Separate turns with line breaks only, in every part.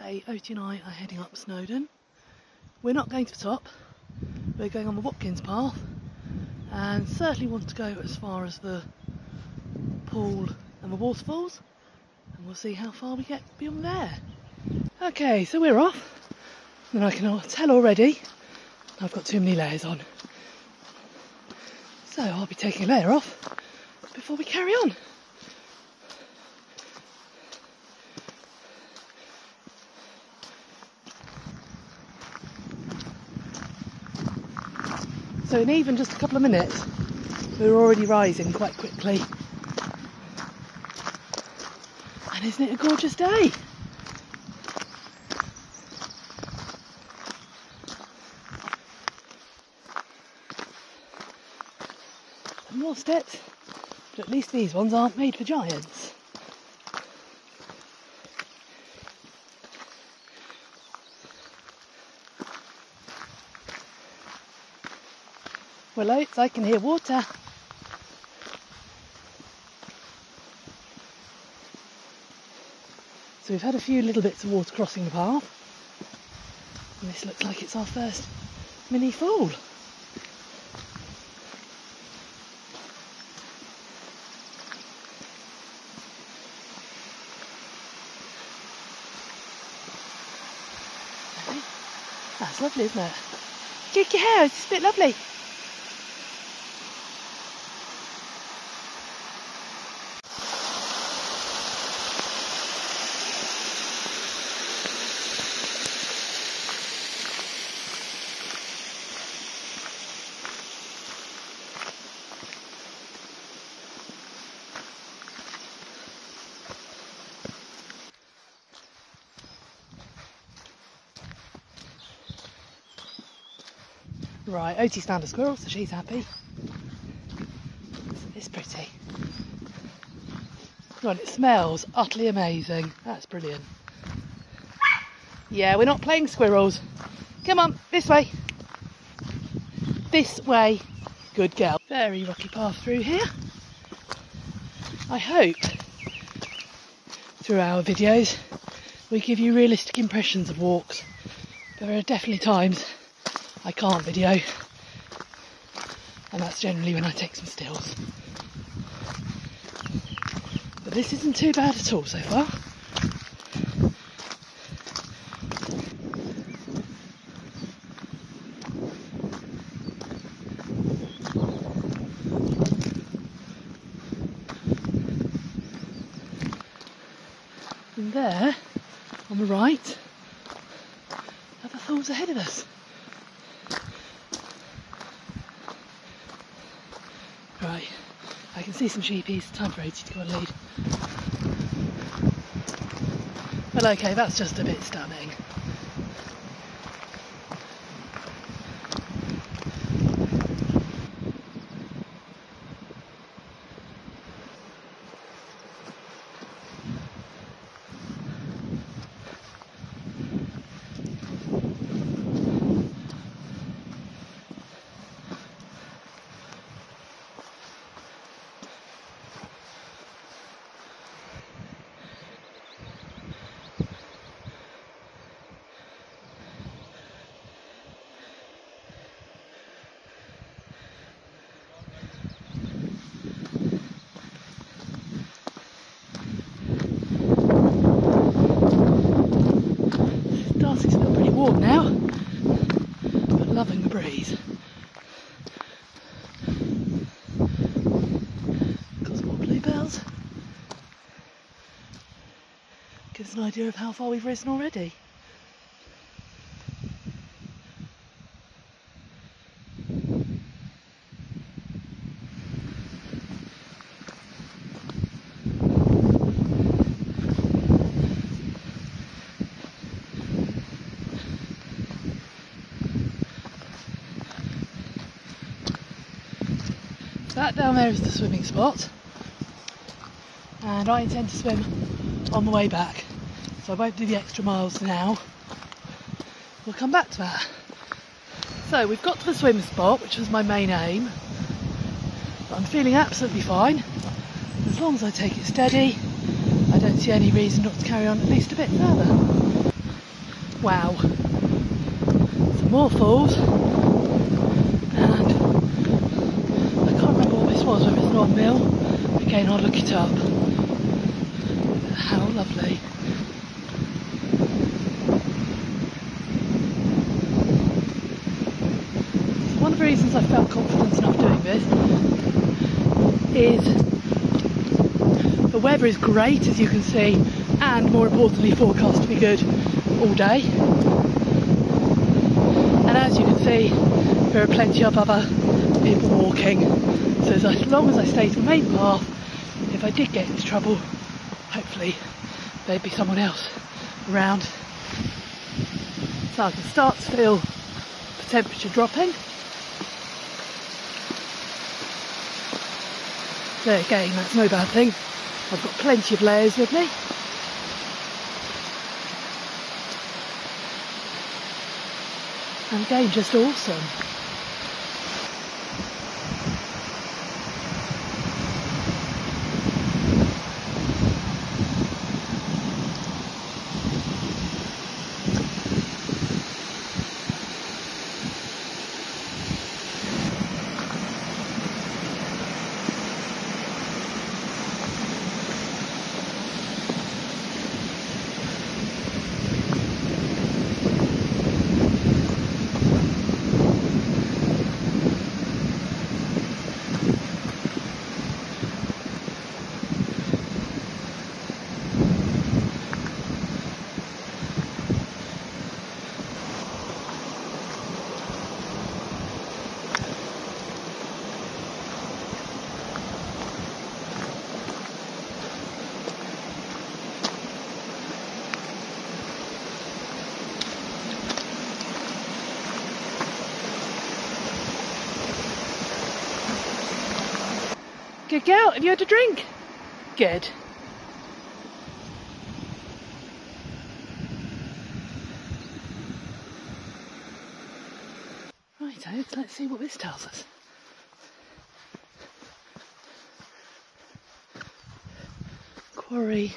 Okay, Oti and I are heading up Snowdon. We're not going to the top, we're going on the Watkins path and certainly want to go as far as the pool and the waterfalls, and we'll see how far we get beyond there. Okay, so we're off, and I can tell already I've got too many layers on. So I'll be taking a layer off before we carry on. So in even just a couple of minutes, we're already rising quite quickly. And isn't it a gorgeous day? And more steps, but at least these ones aren't made for giants. Well, Oats, I can hear water. So we've had a few little bits of water crossing the path. And this looks like it's our first mini fall. That's lovely, isn't it? Kick your hair, it's a bit lovely. Right, Oti's found a squirrel, so she's happy. It's pretty. Right, it smells utterly amazing. That's brilliant. Yeah, we're not playing squirrels. Come on, this way. This way. Good girl. Very rocky path through here. I hope through our videos we give you realistic impressions of walks. There are definitely times I can't video, and that's generally when I take some stills. But this isn't too bad at all so far. And there, on the right, are the falls ahead of us. Right, I can see some sheepies. Time for Oti to go on lead. Well, okay, that's just a bit stunning. It's still pretty warm now, but loving the breeze. Got some more bluebells. Gives an idea of how far we've risen already. That down there is the swimming spot, and I intend to swim on the way back, so I won't do the extra miles now. We'll come back to that. So we've got to the swim spot, which was my main aim, but I'm feeling absolutely fine. As long as I take it steady, I don't see any reason not to carry on at least a bit further. Wow. Some more falls. And I can't remember what this was, whether it's not a mill. Again, I'll look it up. How lovely. So one of the reasons I felt confident enough doing this is the weather is great, as you can see, and more importantly forecast to be good all day. And as you can see, there are plenty of other people walking. So as long as I stay to the main path, if I did get into trouble, hopefully there'd be someone else around. So I can start to feel the temperature dropping. There again, that's no bad thing. I've got plenty of layers with me. And again, just awesome. Good girl, have you had a drink? Good. Right, let's see what this tells us. Quarry.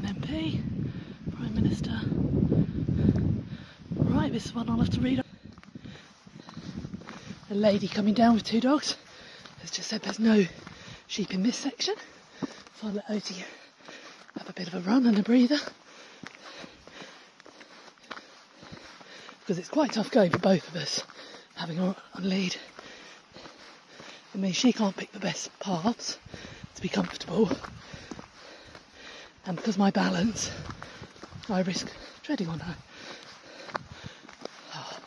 MP, Prime Minister. Right, this one I'll have to read. A lady coming down with 2 dogs has just said there's no sheep in this section, so I'll let Odie have a bit of a run and a breather, because it's quite tough going for both of us having her on lead. I mean, she can't pick the best paths to be comfortable. And because of my balance, I risk treading on her. Oh.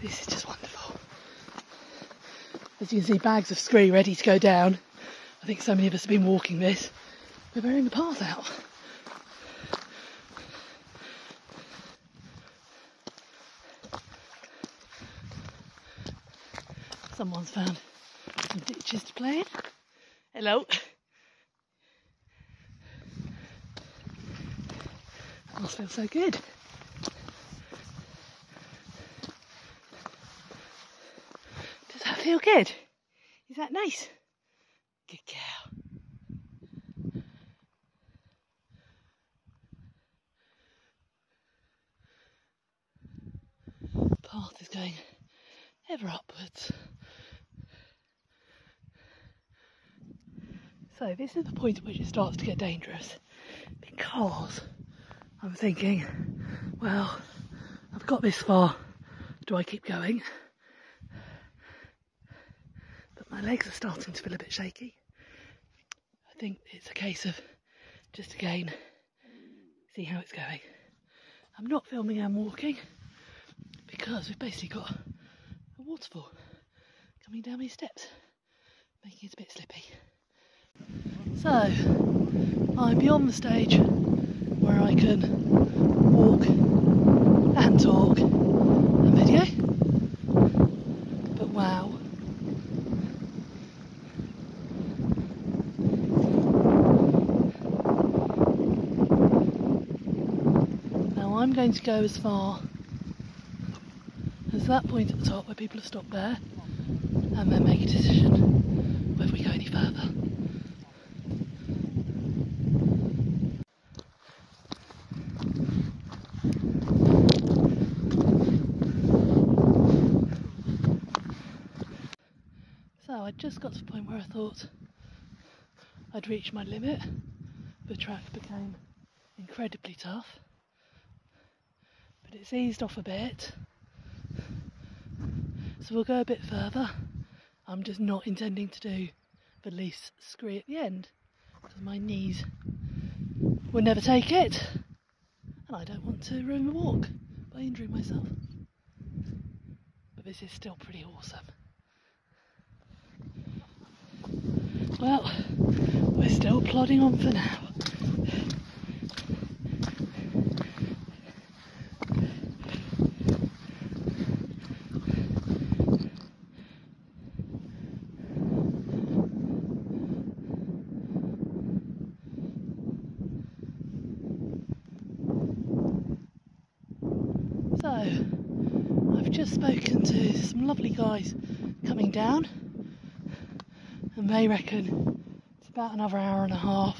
This is just wonderful. As you can see, bags of scree ready to go down. I think so many of us have been walking this. We're wearing the path out. Someone's found some ditches to play in. Hello. That must feel so good. Does that feel good? Is that nice? Good girl. Path is going ever upwards. So this is the point at which it starts to get dangerous, because I'm thinking, well, I've got this far, do I keep going? But my legs are starting to feel a bit shaky. I think it's a case of just again, see how it's going. I'm not filming, I'm walking, because we've basically got a waterfall coming down these steps, making it a bit slippy. So, I'm beyond the stage where I can walk and talk and video, but wow. going to go as far as that point at the top where people have stopped there, and then make a decision whether we go any further. So I just got to the point where I thought I'd reached my limit. The track became incredibly tough, but it's eased off a bit, so we'll go a bit further. I'm just not intending to do the least scree at the end because my knees will never take it, and I don't want to ruin the walk by injuring myself. But this is still pretty awesome. Well, we're still plodding on for now. So, I've just spoken to some lovely guys coming down, and they reckon it's about another hour and a half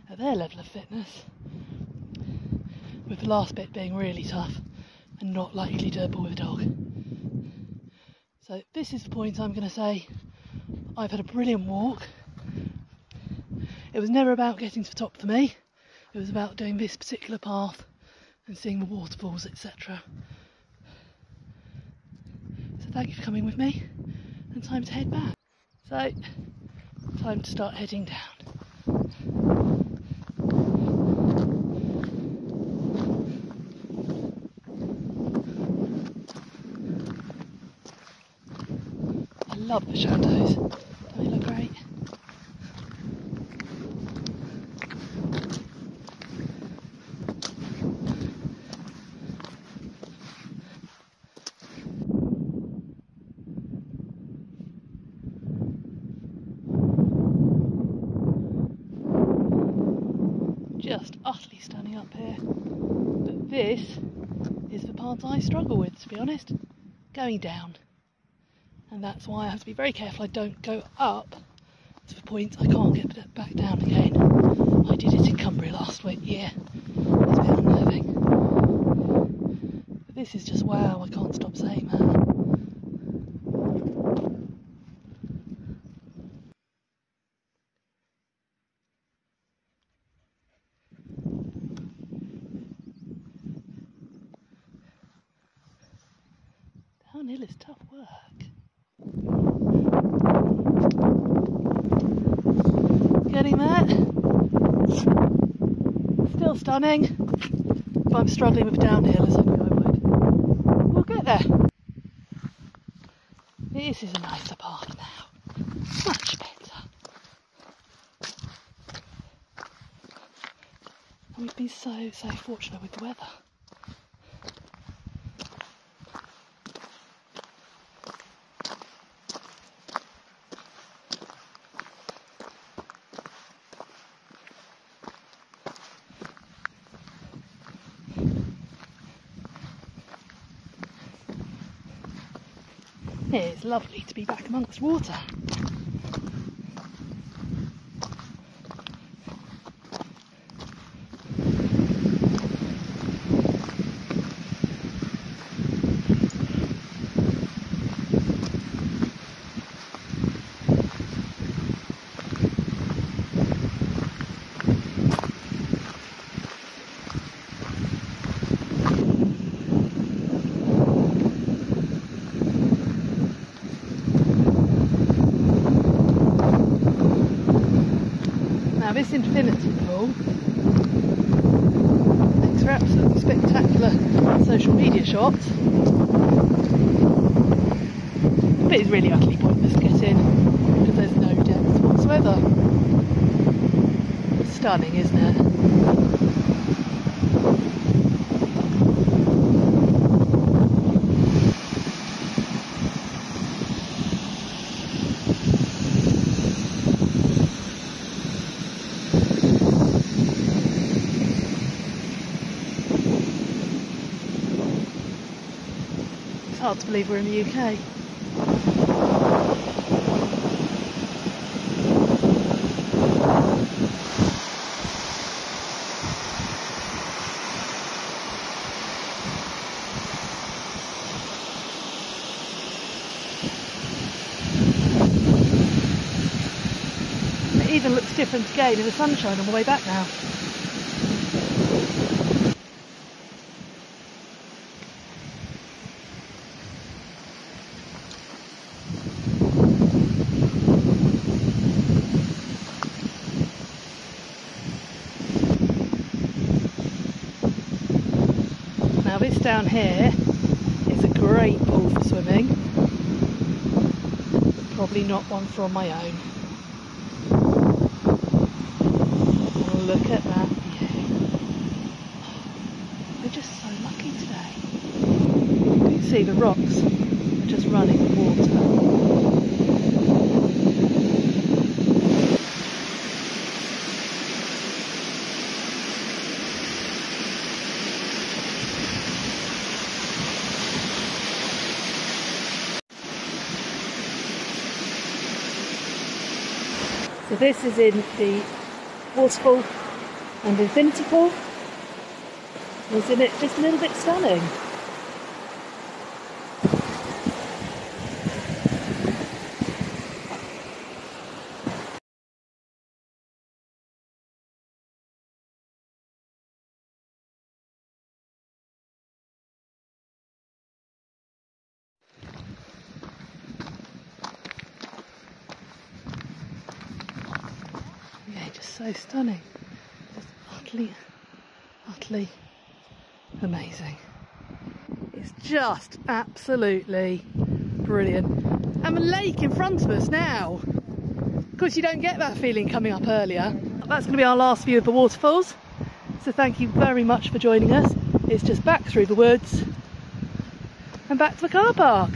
at their level of fitness, with the last bit being really tough and not likely doable with a dog. So this is the point I'm going to say I've had a brilliant walk. It was never about getting to the top for me, it was about doing this particular path and seeing the waterfalls, etc. So thank you for coming with me, and time to head back. So, time to start heading down. I love the shadows, don't they look great? Just utterly stunning up here, but this is the part I struggle with, to be honest, going down, and that's why I have to be very careful I don't go up to the point I can't get back down again. I did it in Cumbria last year, it's a bit unnerving, but this is just wow, I can't stop saying that. Downhill is tough work. Getting there. Still stunning. If I'm struggling with downhill as I knew I would. We'll get there. This is a nicer path now. Much better. And we've been so fortunate with the weather. It's lovely to be back amongst water. Now this infinity pool makes for absolutely spectacular social media shots, but it's really utterly pointless to get in because there's no depth whatsoever. Stunning, isn't it? Hard to believe we're in the UK. It even looks different again in the sunshine on the way back now. Now this down here is a great pool for swimming, probably not one for my own. Oh, look at that view. We're just so lucky today. You can see the rocks are just running with water. So this is in the waterfall and infinity pool. Isn't it just a little bit stunning? Yeah, just so stunning. Just utterly amazing. It's just absolutely brilliant. And a lake in front of us now. Of course, you don't get that feeling coming up earlier. That's going to be our last view of the waterfalls. So thank you very much for joining us. It's just back through the woods and back to the car park.